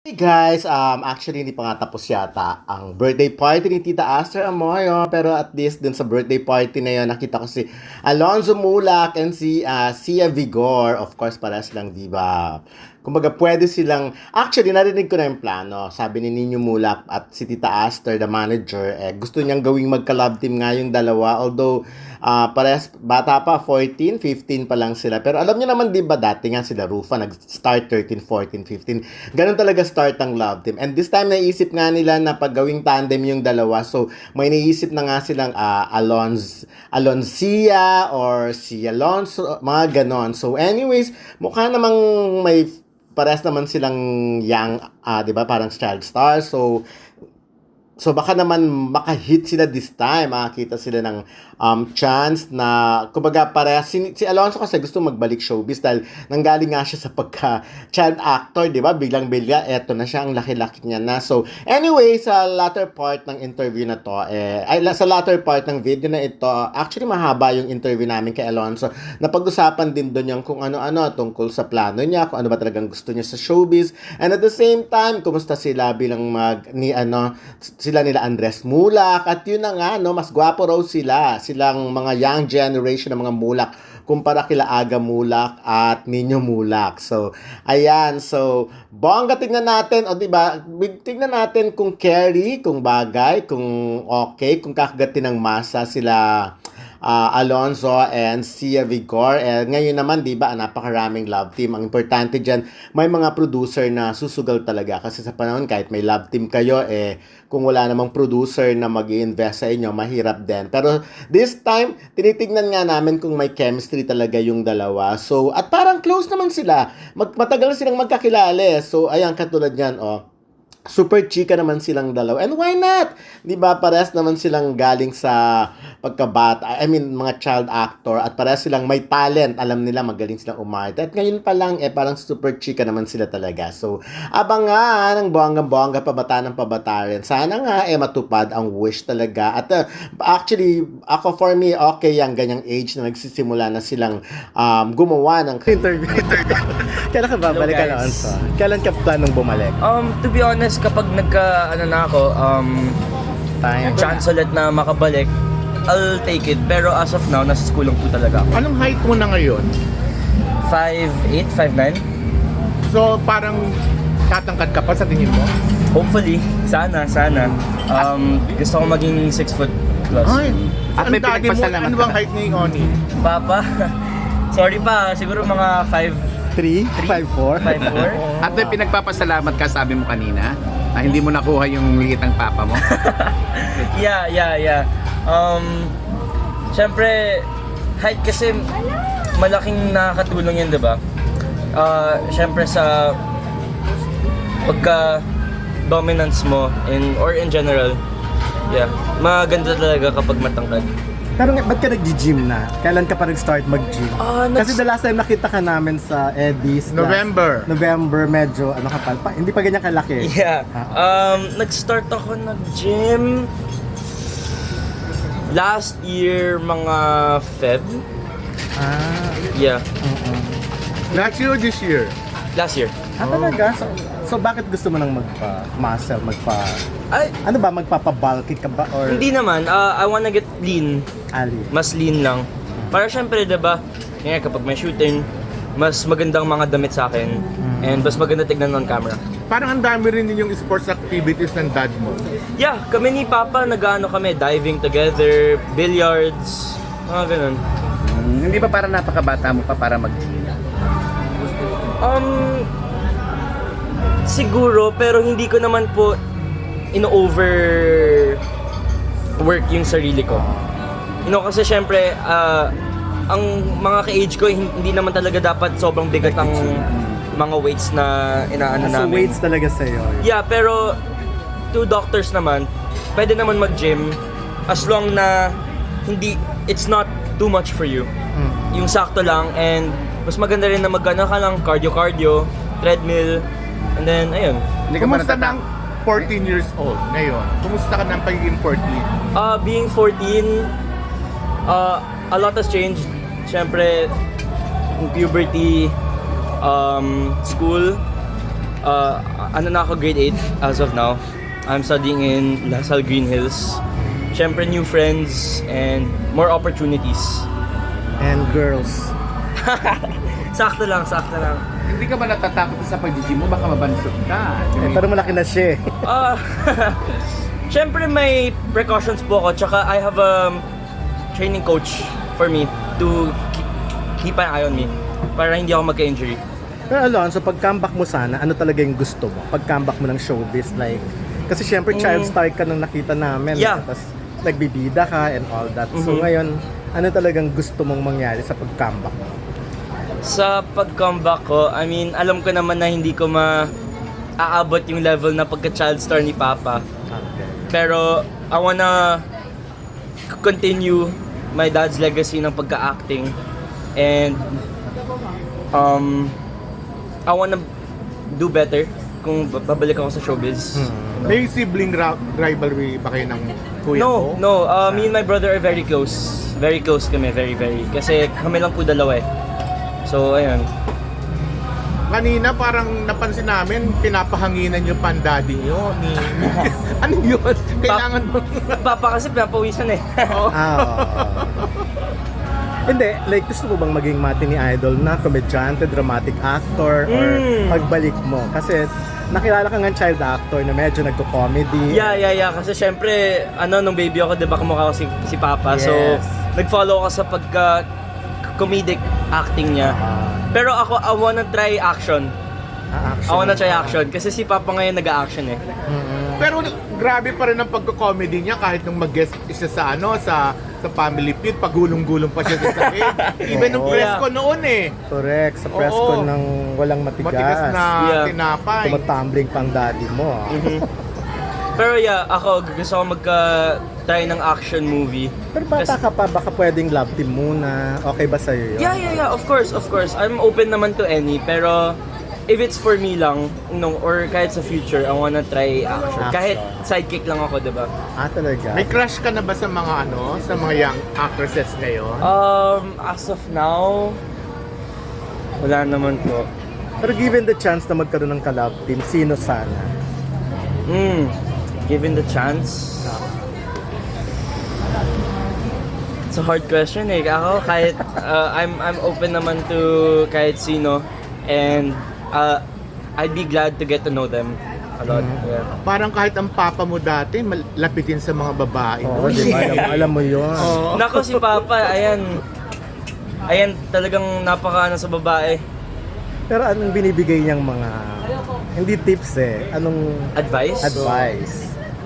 Hey guys, actually hindi pa nga tapos yata ang birthday party ni Tita Aster Amoyo, pero at least dun sa birthday party na yun, nakita ko si Alonzo Mulak and si Sia Vigor. Of course, para silang diba. Kumbaga, pwede silang, actually, narinig ko na yung plano. Sabi ni Nino Mulak at si Tita Aster, the manager, gusto niyang gawing magka-love team nga yung dalawa. Although, parehas, bata pa, 14, 15 pa lang sila. Pero alam niyo naman, di ba, dati nga sila Rufa, nag-start 13, 14, 15. Ganun talaga start ang love team. And this time, naisip nga nila na paggawing tandem yung dalawa. So, may naisip na nga silang Alonsia or si Alonso, mga ganon. So, anyways, mukha namang may parehas naman silang young, 'di ba? Parang child star. So baka naman maka-hit sila this time. Makakita sila ng chance na, kumbaga, si Alonso kasi gusto magbalik showbiz dahil nanggaling nga siya sa pagka-child actor, di ba? Biglang-bigla, eto na siya, ang laki-laki niya na. So, anyway, sa latter part ng interview na to, sa latter part ng video na ito, actually mahaba yung interview namin kay Alonso. Napag-usapan din doon yung kung ano-ano tungkol sa plano niya, kung ano ba talagang gusto niya sa showbiz. And at the same time, kumusta sila bilang sila nila Andres Mulak, at yun na nga, no, mas gwapo raw silang mga young generation ng mga Mulak kumpara kila Aga Mulak at Nino Mulak. So, ayan. So, bongga, tignan natin, o diba, tignan natin kung carry, kung bagay, kung okay, kung kakagatin ng masa sila Alonzo and Sia Vigor. Ngayon naman, di ba, napakaraming love team. Ang importante dyan, may mga producer na susugal talaga. Kasi sa panahon, kahit may love team kayo, kung wala namang producer na mag-i-invest sa inyo, mahirap din. Pero this time, tinitignan nga namin kung may chemistry talaga yung dalawa. So, at parang close naman sila. Matagal silang magkakilala. So, ayan, katulad yan, super chika naman silang dalawa. And why not? 'Di ba? Parehas naman silang galing sa pagkabata. I mean, mga child actor, at parehas silang may talent. Alam nila magaling silang umarte. At ngayon pa lang parang super chika naman sila talaga. So, abangan ng bonggang-bongga, pabata ng pabata rin. Sana nga matupad ang wish talaga. At actually, ako, for me, okay yung ganyang age na nagsisimula na silang gumawa ng interview. Kailan ka babalik, Alonso? Kailan ka planong bumalik? To be honest, kapag na ako, chance ulit na makabalik, I'll take it. Pero as of now, nasa school lang po talaga ako. Anong height mo na ngayon? 5'8", 5'9". So, parang tatangkad ka pa sa tingin mo? Hopefully, sana. Gusto ko maging 6 foot plus. Ay, At may ang daddy mo, pinagpasalamat ano ka bang height ni Oni? Papa, sorry pa, siguro mga 3, 5'4". 5'4". At may pinagpapasalamat ka, sabi mo kanina, na hindi mo nakuha yung liit ng papa mo. Yeah. Siyempre, height kasi malaking nakakatulong yun, diba? Siyempre sa pagka-dominance mo or in general, yeah, maganda talaga kapag matangkad. Pero ba't ka nag-gym na? Kailan ka pa nag-start mag-gym? Kasi the last time nakita ka namin sa Eddie's November. November, medyo ano pa, hindi pa ganyan kalaki. Yeah. Nag-start ako nag-gym last year, mga Feb. Yeah, Last year or this year? last year. Talaga? So bakit gusto mo nang magpa-muscle, Ay, ano ba, magpapa-bulky ka ba? Or hindi naman. I wanna get lean. ali? Mas lean lang. Para syempre, diba, kapag may shooting, mas magandang mga damit sa akin. And mas maganda tignan on camera. Parang ang dami rin yung sports activities ng dad mo. Yeah, kami ni Papa, nag-ano kami, diving together, billiards, mga ganun. Hindi ba para napakabata mo pa para mag-gym? Siguro, pero hindi ko naman po ino-over work yung sarili ko. Kasi syempre, ang mga ka-age ko, hindi naman talaga dapat sobrang bigat ang mga weights na inaano So namin. weights talaga sa'yo. Yeah, pero to doctors naman, pwede naman mag-gym as long na it's not too much for you. Yung sakto lang, and mas maganda rin na mag-ano ka lang, cardio, treadmill, and then, ayun. Hindi ka ba Kumusta ng 14 years old ngayon? Kumusta ka ng pagiging 14? Being 14, a lot has changed. Siyempre, puberty, school, ano na ako, grade 8 as of now. I'm studying in La Salle Green Hills. Siyempre, new friends and more opportunities. And girls. Sakto lang, sakto lang. Hindi ka ba natatakot sa pag-gym mo? Baka mabansot ka. Pero malaki na siya eh. Siyempre may precautions po ako, tsaka I have a training coach for me to keep an eye on me para hindi ako magka-injury. Pero Alonso, pag comeback mo sana, ano talaga yung gusto mo? Pag comeback mo ng showbiz, like, kasi syempre child star ka nung nakita namin. Yeah. Tapos nagbibida ka and all that. So ngayon, ano talagang gusto mong mangyari sa pag-comeback mo? Sa pag-comeback ko, I mean, alam ko naman na hindi ko aabot yung level na pagka-child star ni Papa. Okay. Pero I wanna continue my dad's legacy ng pagka-acting. And I wanna do better kung babalik ako sa showbiz. May sibling rivalry ba kayo ng kuya ko? No. Me and my brother are very close. Very close kami, very. Kasi kami lang po dalawa eh. So, ayun. Kanina parang napansin namin, pinapahanginan yung pandaddy nyo ni... ano yun? Kailangan mo... Papa kasi pinapawisan eh. Oo. Hindi, like gusto mo bang maging matinee idol na komedyante, dramatic actor, or pagbalik mo? Kasi nakilala ka nga child actor na medyo nagko-comedy. Yeah. Kasi syempre, nung baby ako, di ba kamukha ko si Papa. Yes. So, nag-follow ako sa pagka-comedic acting niya. Pero ako, I wanna try action. Action. I wanna try action. Kasi si Papa ngayon nag-action eh. Pero grabe pa rin ang pagko-comedy niya kahit nung mag-guest siya sa sa Family Feud, pagulong-gulong pa siya sa sahig. Even nung press ko noon eh. Correct, sa press ko ng walang matigas. Matigas na Yeah. tinapay. Tumatumbling pang daddy mo. Pero yeah, ako gusto ko magka-try ng action movie. Pero bata ka pa, baka pwedeng love team muna. Okay ba sa'yo yun? Yeah, of course. I'm open naman to any, pero if it's for me lang, or kahit sa future, I wanna try action. Kahit sidekick lang ako, diba? Talaga? May crush ka na ba sa mga sa mga young actresses ngayon? As of now, wala naman po. Pero given the chance na magkaroon ng ka-love team, sino sana? Given the chance, it's a hard question eh. Ako kahit I'm open naman to kahit sino, and I'd be glad to get to know them a lot. Yeah. Parang kahit ang papa mo dati, lapitin sa mga babae. Oo, no? di ba? Alam mo yun. Nako si Papa, ayan talagang napaka sa babae. Pero anong binibigay niyang mga, hindi tips eh, anong advice?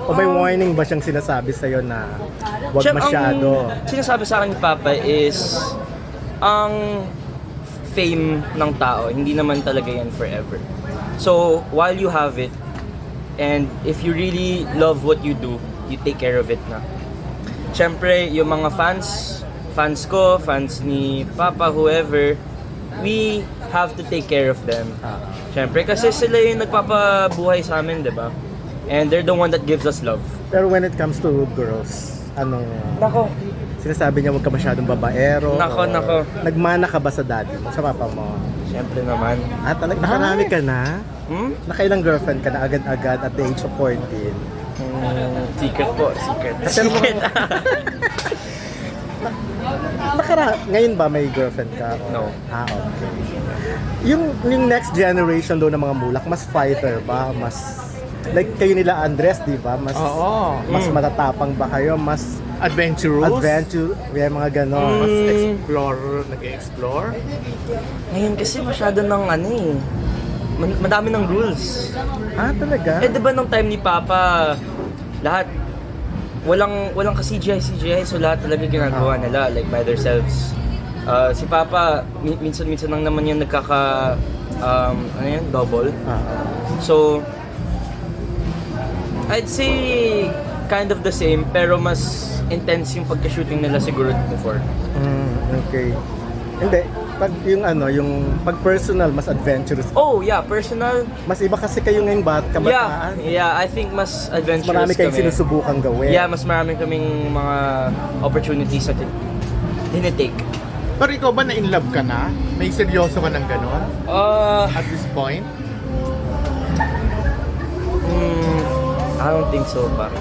O may warning ba siyang sinasabi sa'yo na huwag masyado? Ang sinasabi sa akin ni Papa is, ang fame ng tao, hindi naman talaga yan forever. So, while you have it, and if you really love what you do, you take care of it na. Siyempre, yung mga fans ko, fans ni Papa, whoever, we have to take care of them. Siyempre, kasi sila yung nagpapabuhay sa amin, di ba? And they're the one that gives us love. Pero when it comes to girls, anong... Nako. Sinasabi niya huwag ka masyadong babaero? Nako. Nagmana ka ba sa daddy mo, sa papa mo? Siyempre naman. Talaga, nakarami ka na? Nakailang girlfriend ka na agad-agad at the age of 14? Secret po, secret. Ngayon ba may girlfriend ka? No. Okay. Yung next generation daw ng mga mulak, mas fighter ba? Mas... Like kayo nila Andres, di ba? Mas matatapang ba kayo? Mas adventurous? May mga ganon. Mas nag-explore? Ngayon kasi masyado ng madami ng rules. Talaga? Diba nung time ni Papa, lahat, walang ka-CGI, so lahat talaga ginagawa nila, like by themselves. Si Papa, minsan lang naman yan double. So, I'd say kind of the same, pero mas intense yung pagka-shooting nila siguro before. Okay. Hindi, pag personal, mas adventurous. Oh, yeah, personal. Mas iba kasi kayo ngayong kabataan. Yeah, I think mas adventurous Marami kayong kami. sinusubukang gawin. Yeah, mas marami kaming mga opportunities na tinitake. Pero ikaw ba na-in love ka na? May seryoso ka ng ganon? Uh, At this point? I don't think so pa.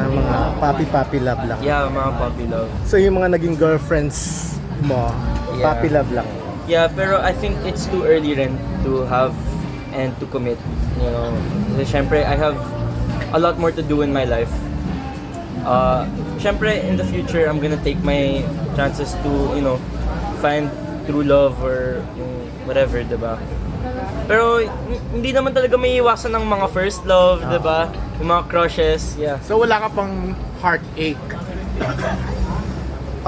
Mga puppy love lang. Yeah, mga puppy love. So yung mga naging girlfriends mo, Yeah. puppy love lang. Yeah, pero I think it's too early rin to have and to commit. You know, kasi syempre, I have a lot more to do in my life. Syempre, in the future, I'm gonna take my chances to, you know, find true love or yung whatever, diba? Pero hindi naman talaga may iwasan ng mga first love, diba? Yung mga crushes, yeah. So wala ka pang heartache.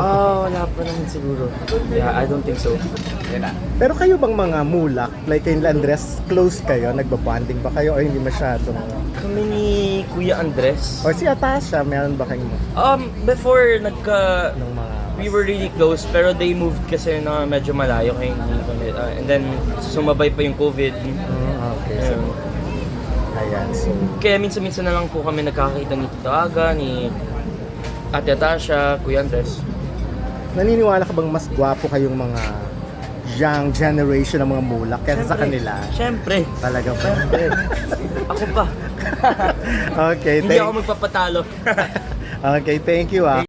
Wala pa naman siguro. Yeah, I don't think so. Yan na. Pero kayo bang mga mulak, like kay Andres, close kayo? Nagbabanding ba kayo o hindi masyadong? Kami ni Kuya Andres. Or si Atasha, meron ba kayong Before ng mga... we were really close, pero they moved kasi na medyo malayo kay and then sumabay pa yung COVID. Okay, so, Ayun. ayan. So, Kaya minsan-minsan na lang po kami nagkakita ni Tito Aga, ni Ate Atasha, Kuya Andres. naniniwala ka bang mas gwapo kayong mga young generation ng mga mulak kaysa sa kanila? Siyempre. Talaga ba? Ako pa. Okay, Hindi ako magpapatalo. okay, thank you